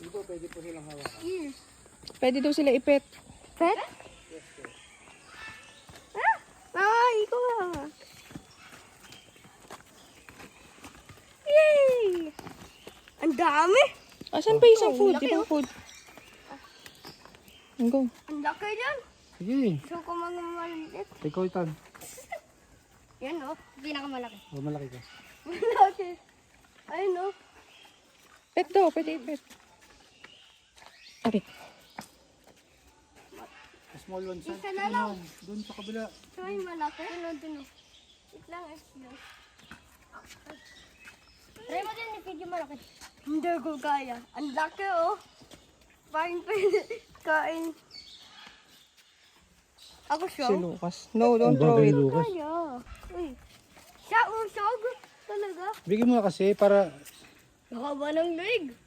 Hindi po, pwede po silang hawakan. Pwede daw sila ipet. Pet? Ah, ikaw ah. Yay! Ang dami! Asan pa isang food? laki, Ibang food. Go. Ang laki dyan. Sige, Gusto ko mga maliit. ikaw itan. Yan oh, pinakamalaki. O, malaki ka. Malaki. Ayun oh. Pet daw, pwede ipet. Okay. Small one, son. Isa na lang. Doon sa kabila. Ito yung malaki. Dun oh. Wait lang eh. Try mo din yung malaki. Hindi ko kaya. Ang laki oh. Parang pwede kain. Ako siya. Si Lucas. No, don't throw it. Kaya. Uy. Siya usog. Talaga. Bigyan mo na kasi para Nakaba ng leg.